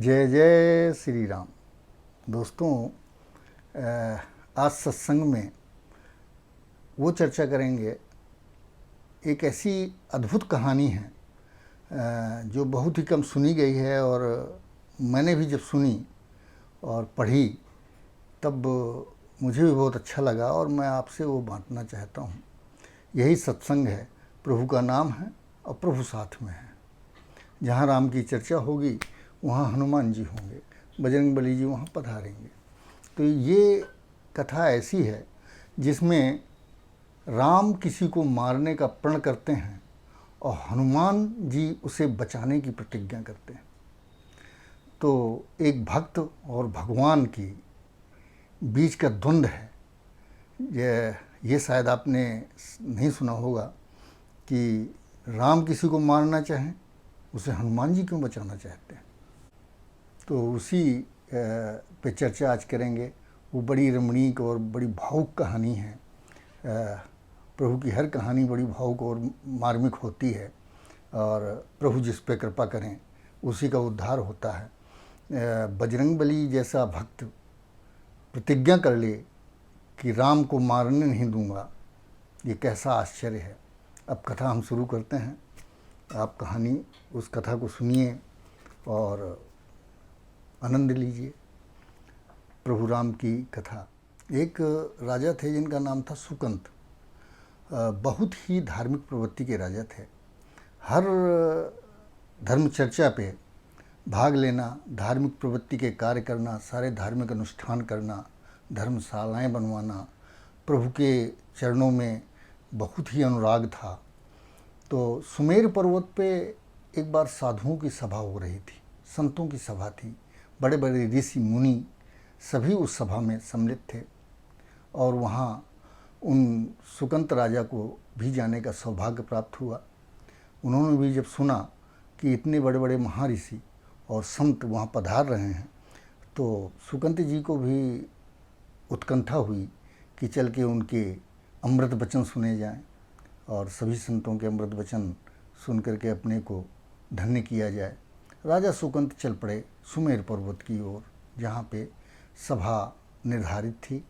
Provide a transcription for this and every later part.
जय जय श्री राम। दोस्तों, आज सत्संग में वो चर्चा करेंगे। एक ऐसी अद्भुत कहानी है जो बहुत ही कम सुनी गई है, और मैंने भी जब सुनी और पढ़ी तब मुझे भी बहुत अच्छा लगा, और मैं आपसे वो बांटना चाहता हूँ। यही सत्संग है, प्रभु का नाम है और प्रभु साथ में है। जहाँ राम की चर्चा होगी वहाँ हनुमान जी होंगे, बजरंगबली जी वहाँ पधारेंगे। तो ये कथा ऐसी है जिसमें राम किसी को मारने का प्रण करते हैं और हनुमान जी उसे बचाने की प्रतिज्ञा करते हैं। तो एक भक्त और भगवान की बीच का द्वंद्व है। ये शायद आपने नहीं सुना होगा कि राम किसी को मारना चाहें, उसे हनुमान जी क्यों बचाना चाहते हैं। तो उसी पे चर्चा आज करेंगे। वो बड़ी रमणीक और बड़ी भावुक कहानी है। प्रभु की हर कहानी बड़ी भावुक और मार्मिक होती है, और प्रभु जिस पे कृपा करें उसी का उद्धार होता है। बजरंगबली जैसा भक्त प्रतिज्ञा कर ले कि राम को मारने नहीं दूंगा, ये कैसा आश्चर्य है। अब कथा हम शुरू करते हैं। आप कहानी, उस कथा को सुनिए और आनंद लीजिए। प्रभु राम की कथा। एक राजा थे जिनका नाम था सुकंत। बहुत ही धार्मिक प्रवृत्ति के राजा थे। हर धर्म चर्चा पे भाग लेना, धार्मिक प्रवृत्ति के कार्य करना, सारे धार्मिक अनुष्ठान करना, धर्मशालाएं बनवाना, प्रभु के चरणों में बहुत ही अनुराग था। तो सुमेर पर्वत पे एक बार साधुओं की सभा हो रही थी, संतों की सभा थी। बड़े बड़े ऋषि मुनि सभी उस सभा में सम्मिलित थे, और वहाँ उन सुकंत राजा को भी जाने का सौभाग्य प्राप्त हुआ। उन्होंने भी जब सुना कि इतने बड़े बड़े महर्षि और संत वहाँ पधार रहे हैं, तो सुकंत जी को भी उत्कंठा हुई कि चल के उनके अमृत वचन सुने जाएं, और सभी संतों के अमृत वचन सुन करके अपने को धन्य किया जाए। राजा सुकंत चल पड़े सुमेर पर्वत की ओर, जहाँ पे सभा निर्धारित थी।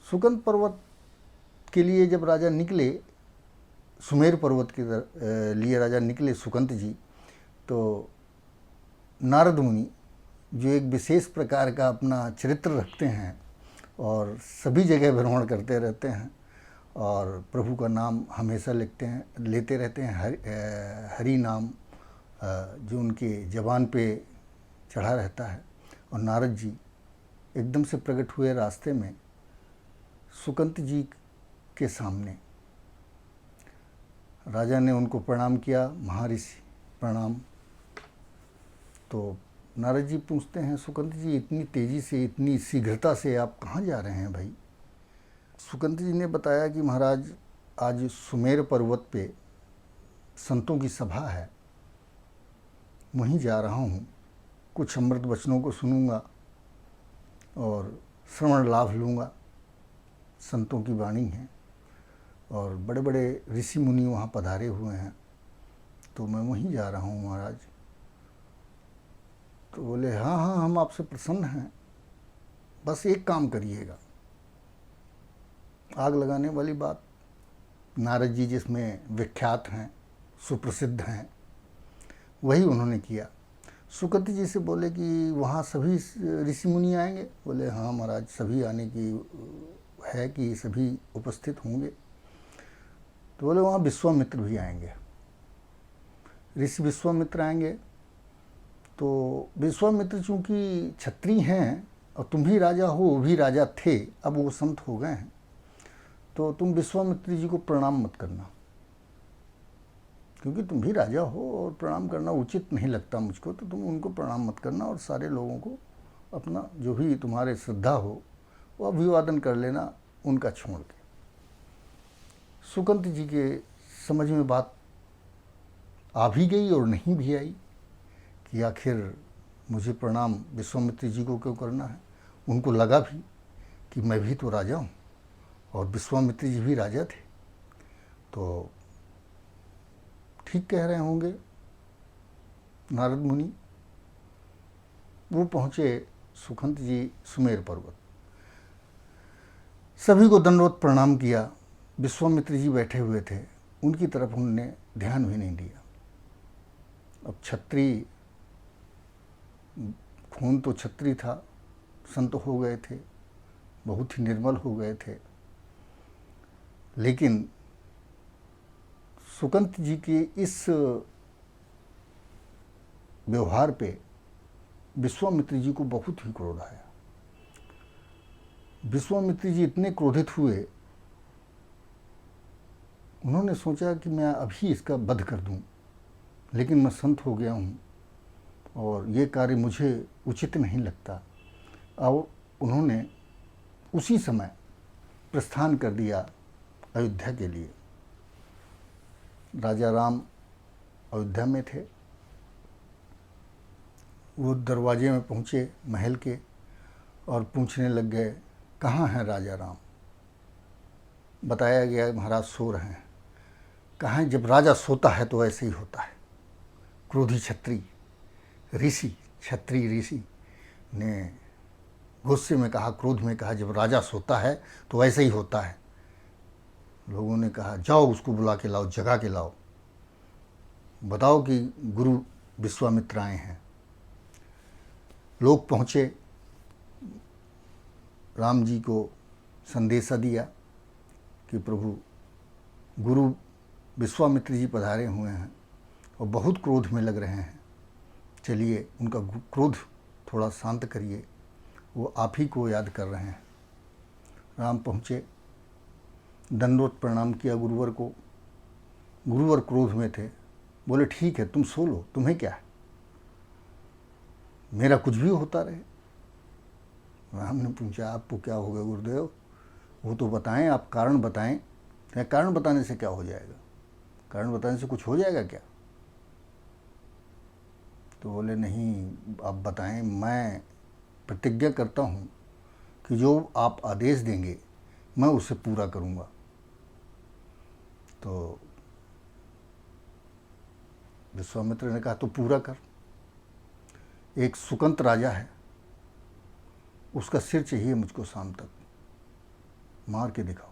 सुकंत पर्वत के लिए जब राजा निकले, सुमेर पर्वत के लिए राजा निकले सुकंत जी, तो नारद मुनि जो एक विशेष प्रकार का अपना चरित्र रखते हैं और सभी जगह भ्रमण करते रहते हैं और प्रभु का नाम हमेशा लेते रहते हैं। हरि नाम जो उनके ज़बान पे चढ़ा रहता है। और नारद जी एकदम से प्रकट हुए रास्ते में सुकंत जी के सामने। राजा ने उनको प्रणाम किया, महर्षि प्रणाम। तो नारद जी पूछते हैं, सुकंत जी इतनी तेज़ी से, इतनी शीघ्रता से आप कहाँ जा रहे हैं भाई। सुकंत जी ने बताया कि महाराज, आज सुमेर पर्वत पे संतों की सभा है, वहीं जा रहा हूँ। कुछ अमृत वचनों को सुनूंगा और श्रवण लाभ लूँगा। संतों की वाणी है और बड़े बड़े ऋषि मुनि वहाँ पधारे हुए हैं, तो मैं वहीं जा रहा हूँ महाराज। तो बोले, हाँ हाँ, हम आपसे प्रसन्न हैं, बस एक काम करिएगा। आग लगाने वाली बात। नारद जी जिसमें विख्यात हैं, सुप्रसिद्ध हैं, वही उन्होंने किया। सुकंत जी से बोले कि वहाँ सभी ऋषि मुनि आएंगे। बोले, हाँ महाराज, सभी आने की है कि सभी उपस्थित होंगे। तो बोले, वहाँ विश्वामित्र भी आएंगे, ऋषि विश्वामित्र आएंगे। तो विश्वामित्र चूँकि क्षत्रिय हैं और तुम भी राजा हो, वो भी राजा थे, अब वो संत हो गए हैं, तो तुम विश्वामित्र जी को प्रणाम मत करना, क्योंकि तुम भी राजा हो और प्रणाम करना उचित नहीं लगता मुझको। तो तुम उनको प्रणाम मत करना और सारे लोगों को अपना जो भी तुम्हारे श्रद्धा हो वो अभिवादन कर लेना उनका छोड़ के। सुकंत जी के समझ में बात आ भी गई और नहीं भी आई कि आखिर मुझे प्रणाम विश्वामित्र जी को क्यों करना है। उनको लगा भी कि मैं भी तो राजा हूँ और विश्वामित्र जी भी राजा थे, तो ठीक कह रहे होंगे नारद मुनि। वो पहुँचे सुकंत जी सुमेर पर्वत। सभी को दंडवत प्रणाम किया। विश्वामित्र जी बैठे हुए थे, उनकी तरफ उन्होंने ध्यान भी नहीं दिया। अब क्षत्रिय, खून तो क्षत्रिय था, संत हो गए थे, बहुत ही निर्मल हो गए थे, लेकिन सुकंत जी के इस व्यवहार पे विश्वामित्र जी को बहुत ही क्रोध आया। विश्वामित्र जी इतने क्रोधित हुए, उन्होंने सोचा कि मैं अभी इसका वध कर दूं, लेकिन मैं संत हो गया हूं और ये कार्य मुझे उचित नहीं लगता। और उन्होंने उसी समय प्रस्थान कर दिया अयोध्या के लिए। राजा राम अयोध्या में थे। वो दरवाजे में पहुँचे महल के और पूछने लग गए, कहाँ हैं राजा राम? बताया गया महाराज सो रहे हैं। कहाँ? जब राजा सोता है तो ऐसे ही होता है। क्रोधी क्षत्रिय ऋषि, क्षत्रिय ऋषि ने गुस्से में कहा, क्रोध में कहा, जब राजा सोता है तो ऐसे ही होता है। लोगों ने कहा, जाओ उसको बुला के लाओ, जगा के लाओ, बताओ कि गुरु विश्वामित्र आए हैं। लोग पहुँचे, राम जी को संदेशा दिया कि प्रभु गुरु विश्वामित्र जी पधारे हुए हैं और बहुत क्रोध में लग रहे हैं, चलिए उनका क्रोध थोड़ा शांत करिए, वो आप ही को याद कर रहे हैं। राम पहुँचे, दंडवत प्रणाम किया गुरुवर को। गुरुवर क्रोध में थे, बोले ठीक है तुम सो लो, तुम्हें क्या है, मेरा कुछ भी होता रहे। राम ने पूछा, आपको क्या हो गया गुरुदेव? वो तो बताएं, आप कारण बताएं। या कारण बताने से क्या हो जाएगा? कारण बताने से कुछ हो जाएगा क्या? तो बोले नहीं, आप बताएं, मैं प्रतिज्ञा करता हूँ कि जो आप आदेश देंगे मैं उसे पूरा करूँगा। तो विश्वामित्र ने कहा, तो पूरा कर। एक सुकंत राजा है, उसका सिर चाहिए मुझको, शाम तक मार के दिखाओ।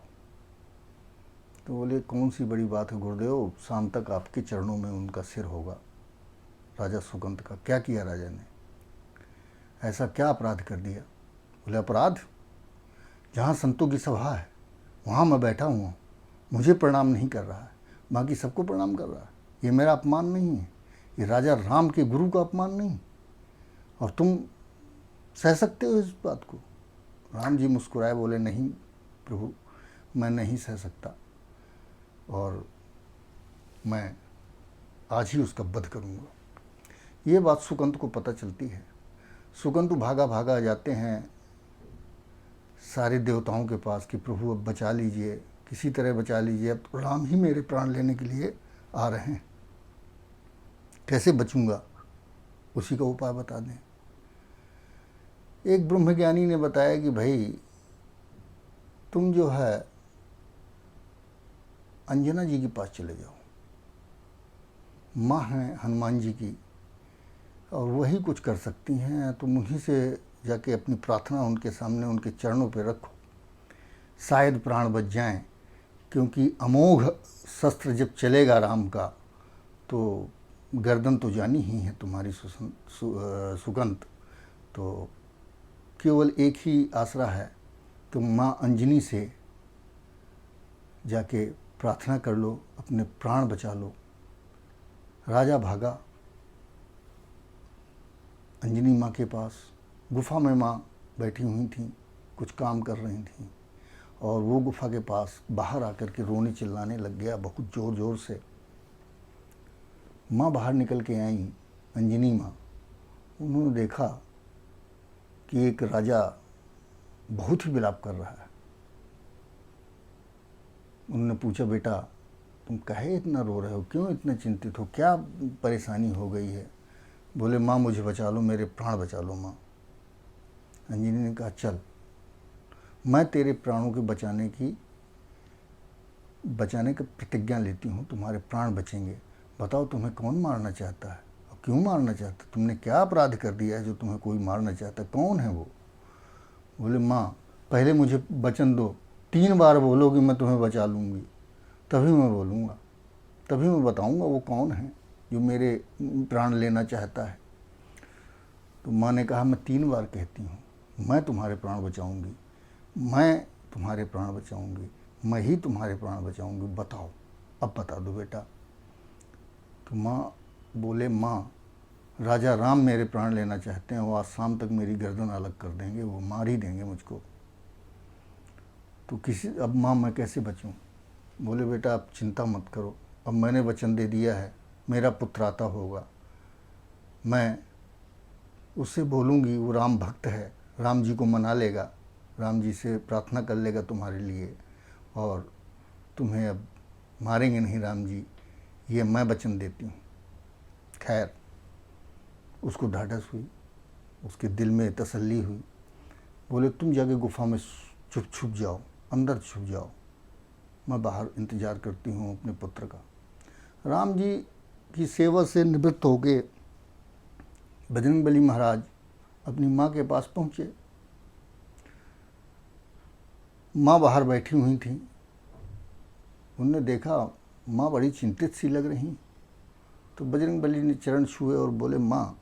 तो बोले कौन सी बड़ी बात है गुरुदेव, शाम तक आपके चरणों में उनका सिर होगा, राजा सुकंत का। क्या किया राजा ने? ऐसा क्या अपराध कर दिया? बोले अपराध? जहाँ संतों की सभा है वहाँ मैं बैठा हुआ, मुझे प्रणाम नहीं कर रहा है, बाकी सबको प्रणाम कर रहा है। ये मेरा अपमान नहीं है, ये राजा राम के गुरु का अपमान नहीं, और तुम सह सकते हो इस बात को? राम जी मुस्कुराए, बोले नहीं प्रभु, मैं नहीं सह सकता और मैं आज ही उसका वध करूँगा। ये बात सुकंत को पता चलती है। सुकंत भागा भागा जाते हैं सारे देवताओं के पास कि प्रभु अब बचा लीजिए, किसी तरह बचा लीजिए, अब तो राम ही मेरे प्राण लेने के लिए आ रहे हैं, कैसे बचूंगा, उसी का उपाय बता दें। एक ब्रह्मज्ञानी ने बताया कि भाई तुम जो है अंजना जी के पास चले जाओ, माँ हैं हनुमान जी की और वही कुछ कर सकती हैं, तुम उन्हीं से जाके अपनी प्रार्थना उनके सामने, उनके चरणों पे रखो, शायद प्राण बच जाएं, क्योंकि अमोघ शस्त्र जब चलेगा राम का तो गर्दन तो जानी ही है तुम्हारी सुगंध। तो केवल एक ही आसरा है, तुम माँ अंजनी से जाके प्रार्थना कर लो, अपने प्राण बचा लो। राजा भागा अंजनी माँ के पास। गुफा में माँ बैठी हुई थीं, कुछ काम कर रही थीं, और वो गुफा के पास बाहर आकर के रोने चिल्लाने लग गया बहुत ज़ोर ज़ोर से। माँ बाहर निकल के आई, अंजनी माँ, उन्होंने देखा कि एक राजा बहुत ही विलाप कर रहा है। उन्होंने पूछा, बेटा तुम काहे इतना रो रहे हो, क्यों इतने चिंतित हो, क्या परेशानी हो गई है? बोले माँ मुझे बचा लो, मेरे प्राण बचा लो माँ। अंजनी ने कहा, चल मैं तेरे प्राणों के बचाने की प्रतिज्ञा लेती हूँ, तुम्हारे प्राण बचेंगे। बताओ तुम्हें कौन मारना चाहता है और क्यों मारना चाहते, तुमने क्या अपराध कर दिया है जो तुम्हें कोई मारना चाहता, कौन है वो? बोले माँ पहले मुझे वचन दो, 3 बार बोलो कि मैं तुम्हें बचा लूँगी, तभी मैं बोलूँगा, तभी मैं बताऊँगा वो कौन है जो मेरे प्राण लेना चाहता है। तो माँ ने कहा मैं 3 बार कहती हूँ, मैं तुम्हारे प्राण बचाऊँगी, मैं तुम्हारे प्राण बचाऊँगी, मैं ही तुम्हारे प्राण बचाऊँगी, बताओ, अब बता दो बेटा। तो माँ बोले माँ राजा राम मेरे प्राण लेना चाहते हैं, वो आज शाम तक मेरी गर्दन अलग कर देंगे, वो मार ही देंगे मुझको। तो अब माँ मैं कैसे बचूं? बोले बेटा आप चिंता मत करो, अब मैंने वचन दे दिया है, मेरा पुत्र आता होगा, मैं उससे बोलूँगी, वो राम भक्त है, राम जी को मना लेगा, राम जी से प्रार्थना कर लेगा तुम्हारे लिए, और तुम्हें अब मारेंगे नहीं राम जी, ये मैं वचन देती हूँ। खैर उसको ढाढ़स हुई, उसके दिल में तसल्ली हुई। बोले तुम जाके गुफा में छुप जाओ, अंदर छुप जाओ, मैं बाहर इंतज़ार करती हूँ अपने पुत्र का। राम जी की सेवा से निवृत्त होके बजरंगबली महाराज अपनी माँ के पास पहुँचे। माँ बाहर बैठी हुई थी, उनने देखा माँ बड़ी चिंतित सी लग रही। तो बजरंगबली ने चरण छुए और बोले माँ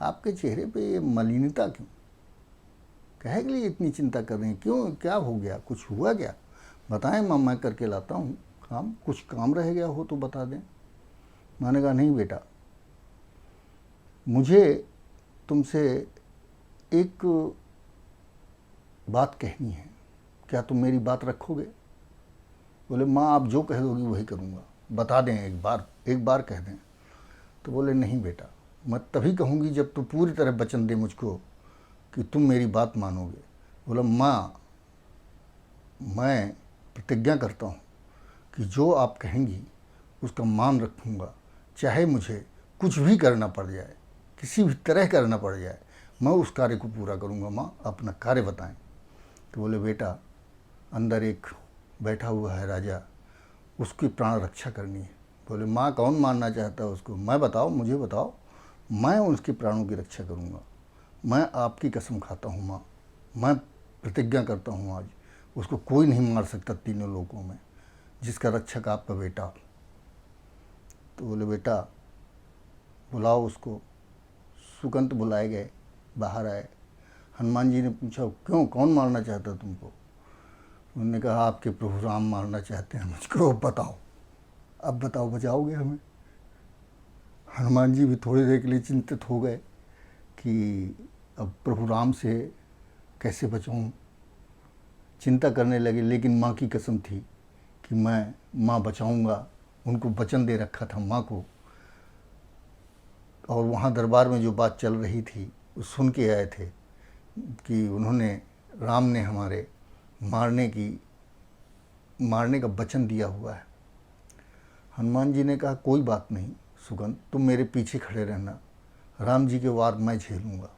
आपके चेहरे पे ये मलिनता क्यों, कहे के लिए इतनी चिंता कर रही हैं, क्यों, क्या हो गया, कुछ हुआ क्या, बताएं माँ, मैं करके लाता हूँ काम, कुछ काम रह गया हो तो बता दें। मैंने कहा नहीं बेटा, मुझे तुमसे एक बात कहनी है, क्या तुम मेरी बात रखोगे? बोले माँ आप जो कह दोगी वही करूँगा, बता दें, एक बार कह दें। तो बोले नहीं बेटा, मैं तभी कहूँगी जब तू पूरी तरह वचन दे मुझको कि तुम मेरी बात मानोगे। बोला माँ मैं प्रतिज्ञा करता हूँ कि जो आप कहेंगी उसका मान रखूँगा, चाहे मुझे कुछ भी करना पड़ जाए, किसी भी तरह करना पड़ जाए, मैं उस कार्य को पूरा करूँगा। माँ अपना कार्य बताएं। तो बोले बेटा अंदर एक बैठा हुआ है राजा, उसकी प्राण रक्षा करनी है। बोले माँ कौन मारना चाहता है उसको, मैं बताओ, मुझे बताओ, मैं उसके प्राणों की रक्षा करूँगा। मैं आपकी कसम खाता हूँ माँ, मैं प्रतिज्ञा करता हूँ आज उसको कोई नहीं मार सकता तीनों लोकों में, जिसका रक्षक आपका बेटा हो। तो बोले बेटा बुलाओ उसको। सुकंत बुलाए गए, बाहर आए। हनुमान जी ने पूछा क्यों, कौन मारना चाहता है तुमको? उन्होंने कहा आपके प्रभु राम मारना चाहते हैं मुझको, बताओ, अब बताओ बचाओगे हमें? हनुमान जी भी थोड़ी देर के लिए चिंतित हो गए कि अब प्रभु राम से कैसे बचाऊं, चिंता करने लगे। लेकिन माँ की कसम थी कि मैं माँ बचाऊंगा, उनको वचन दे रखा था माँ को। और वहाँ दरबार में जो बात चल रही थी वो सुन के आए थे कि उन्होंने, राम ने हमारे मारने का वचन दिया हुआ है। हनुमान जी ने कहा कोई बात नहीं सुगंध, तुम मेरे पीछे खड़े रहना, राम जी के वार मैं झेलूँगा।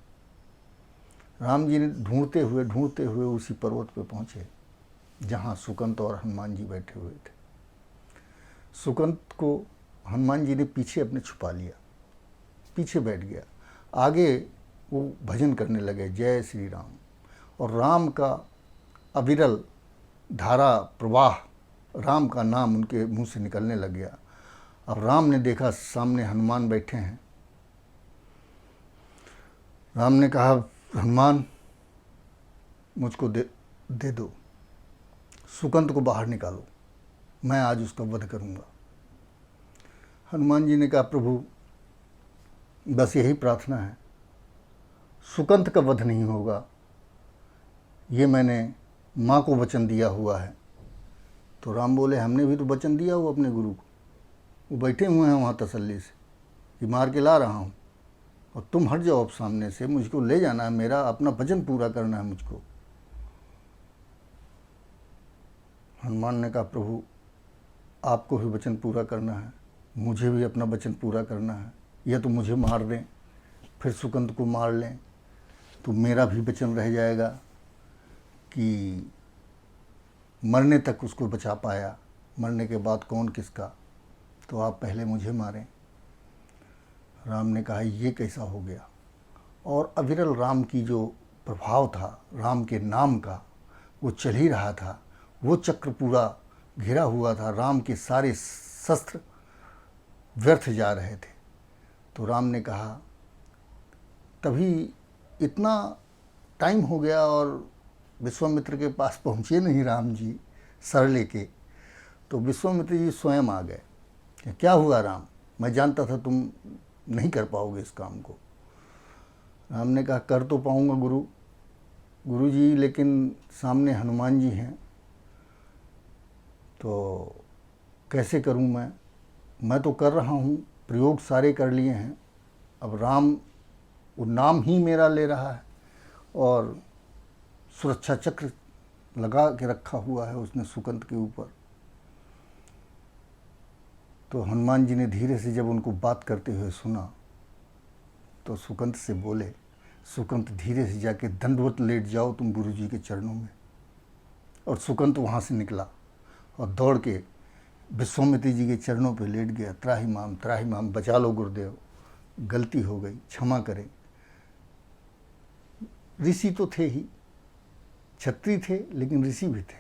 राम जी ने ढूंढते हुए उसी पर्वत पे पहुँचे जहाँ सुकंत और हनुमान जी बैठे हुए थे। सुकंत को हनुमान जी ने पीछे अपने छुपा लिया, पीछे बैठ गया। आगे वो भजन करने लगे, जय श्री राम, और राम का अविरल धारा प्रवाह, राम का नाम उनके मुंह से निकलने लग गया। अब राम ने देखा सामने हनुमान बैठे हैं। राम ने कहा हनुमान मुझको दे दो, सुकंत को बाहर निकालो, मैं आज उसका वध करूंगा। हनुमान जी ने कहा प्रभु बस यही प्रार्थना है, सुकंत का वध नहीं होगा, ये मैंने माँ को वचन दिया हुआ है। तो राम बोले हमने भी तो वचन दिया हुआ अपने गुरु को, वो बैठे हुए हैं वहाँ तसल्ली से कि मार के ला रहा हूँ, और तुम हट जाओ अब सामने से, मुझको ले जाना है, मेरा अपना वचन पूरा करना है मुझको। हनुमान ने कहा प्रभु आपको भी वचन पूरा करना है, मुझे भी अपना वचन पूरा करना है, या तो मुझे मार दें फिर सुकंत को मार लें तो मेरा भी वचन रह जाएगा कि मरने तक उसको बचा पाया, मरने के बाद कौन किसका, तो आप पहले मुझे मारें। राम ने कहा ये कैसा हो गया। और अविरल राम की जो प्रभाव था राम के नाम का, वो चल ही रहा था। वो चक्र पूरा घिरा हुआ था, राम के सारे शस्त्र व्यर्थ जा रहे थे। तो राम ने कहा, तभी इतना टाइम हो गया और विश्वामित्र के पास पहुँचे नहीं राम जी सर लेके। तो विश्वामित्र जी स्वयं आ गए कि क्या हुआ राम, मैं जानता था तुम नहीं कर पाओगे इस काम को। राम ने कहा, कर तो पाऊँगा गुरु जी, लेकिन सामने हनुमान जी हैं, तो कैसे करूं मैं तो कर रहा हूं, प्रयोग सारे कर लिए हैं। अब राम वो नाम ही मेरा ले रहा है और सुरक्षा चक्र लगा के रखा हुआ है उसने सुकंत के ऊपर। तो हनुमान जी ने धीरे से जब उनको बात करते हुए सुना तो सुकंत से बोले, सुकंत धीरे से जाके दंडवत लेट जाओ तुम गुरु जी के चरणों में। और सुकंत वहाँ से निकला और दौड़ के विश्वामित्र जी के चरणों पे लेट गया। त्राही माम, बचा लो गुरुदेव, गलती हो गई, क्षमा करें। ऋषि तो थे ही, क्षत्रिय थे लेकिन ऋषि भी थे।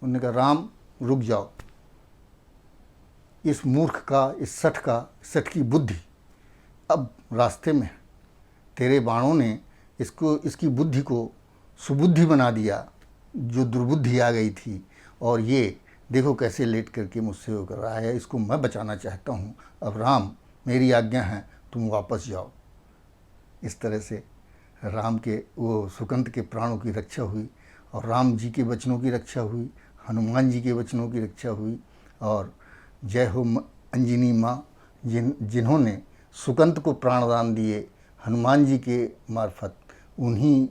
उन्होंने कहा, राम रुक जाओ, इस मूर्ख का, इस सठ की बुद्धि अब रास्ते में है। तेरे बाणों ने इसकी बुद्धि को सुबुद्धि बना दिया, जो दुर्बुद्धि आ गई थी। और ये देखो कैसे लेट करके मुझसे होकर रहा है, इसको मैं बचाना चाहता हूँ। अब राम मेरी आज्ञा है, तुम वापस जाओ। इस तरह से राम के वो सुकंत के प्राणों की रक्षा हुई और राम जी के वचनों की रक्षा हुई, हनुमान जी के वचनों की रक्षा हुई। और जय हो अंजनी माँ, जिन्होंने सुकंत को प्राणदान दिए हनुमान जी के मार्फत, उन्हीं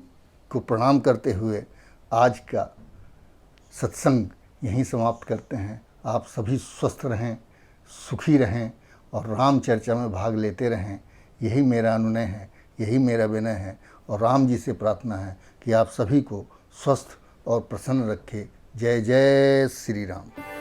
को प्रणाम करते हुए आज का सत्संग यहीं समाप्त करते हैं। आप सभी स्वस्थ रहें, सुखी रहें और राम चर्चा में भाग लेते रहें, यही मेरा अनुनय है, यही मेरा विनय है। और राम जी से प्रार्थना है कि आप सभी को स्वस्थ और प्रसन्न रखे। जय जय श्री राम।